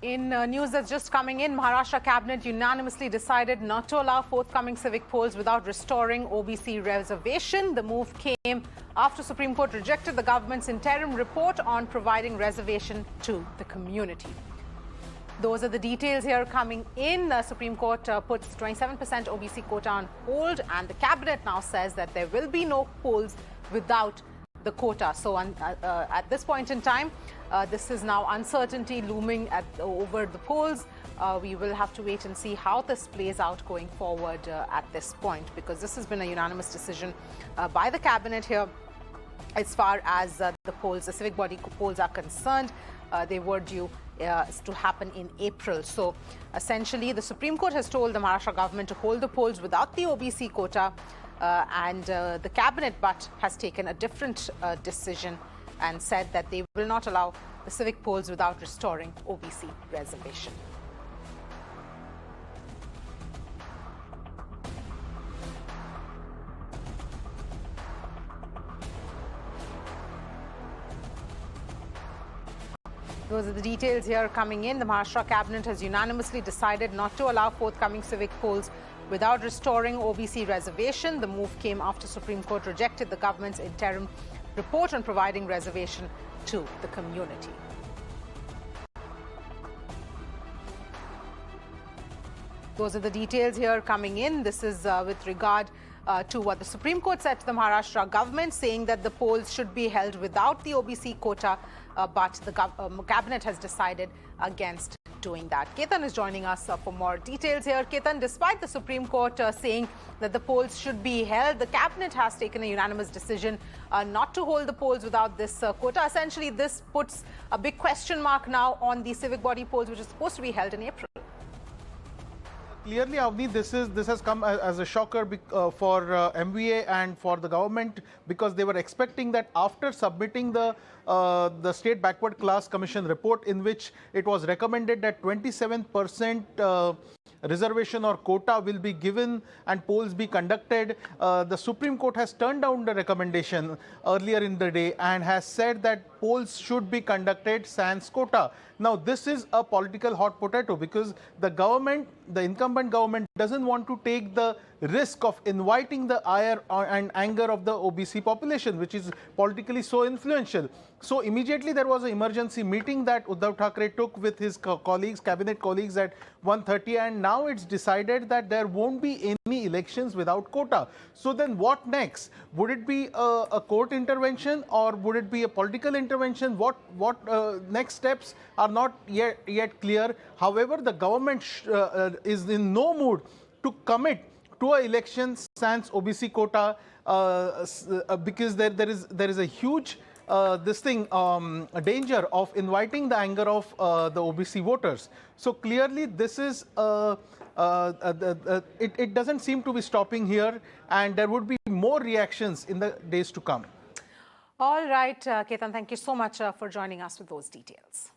In news that's just coming in, Maharashtra cabinet unanimously decided not to allow forthcoming civic polls without restoring OBC reservation. The move came after Supreme Court rejected the government's interim report on providing reservation to the community. Those are the details here coming in. Supreme Court puts 27% OBC quota on hold, and the cabinet now says that there will be no polls without the quota. So at this point in time, this is now uncertainty looming over the polls. We will have to wait and see how this plays out going forward at this point, because this has been a unanimous decision by the cabinet here as far as the polls, the civic body polls are concerned. They were due to happen in April. So essentially, the Supreme Court has told the Maharashtra government to hold the polls without the OBC quota. And the cabinet but has taken a different decision and said that they will not allow the civic polls without restoring OBC reservation. Those are the details here coming in. The Maharashtra cabinet has unanimously decided not to allow forthcoming civic polls without restoring OBC reservation. The move came after Supreme Court rejected the government's interim report on providing reservation to the community. Those are the details here coming in. This is with regard to what the Supreme Court said to the Maharashtra government, saying that the polls should be held without the OBC quota, but the cabinet has decided against doing that. Ketan is joining us for more details here. Ketan, despite the Supreme Court saying that the polls should be held, the cabinet has taken a unanimous decision not to hold the polls without this quota. Essentially, this puts a big question mark now on the civic body polls, which is supposed to be held in April. Clearly, Avni, this has come as a shocker for MVA and for the government, because they were expecting that after submitting the State Backward Class Commission report, in which it was recommended that 27% reservation or quota will be given and polls be conducted, the Supreme Court has turned down the recommendation earlier in the day and has said that polls should be conducted sans quota. Now, this is a political hot potato, because the government, the incumbent government, doesn't want to take the risk of inviting the ire and anger of the OBC population, which is politically so influential. So immediately there was an emergency meeting that Uddhav Thackeray took with his colleagues, cabinet colleagues, at 1:30, and now it's decided that there won't be any elections without quota. So then what next? Would it be a court intervention, or would it be a political intervention? What next steps are not yet clear. However, the government is in no mood to commit to an election sans OBC quota, because there is a huge a danger of inviting the anger of the OBC voters. So clearly, this is it doesn't seem to be stopping here, and there would be more reactions in the days to come. All right, Ketan, thank you so much for joining us with those details.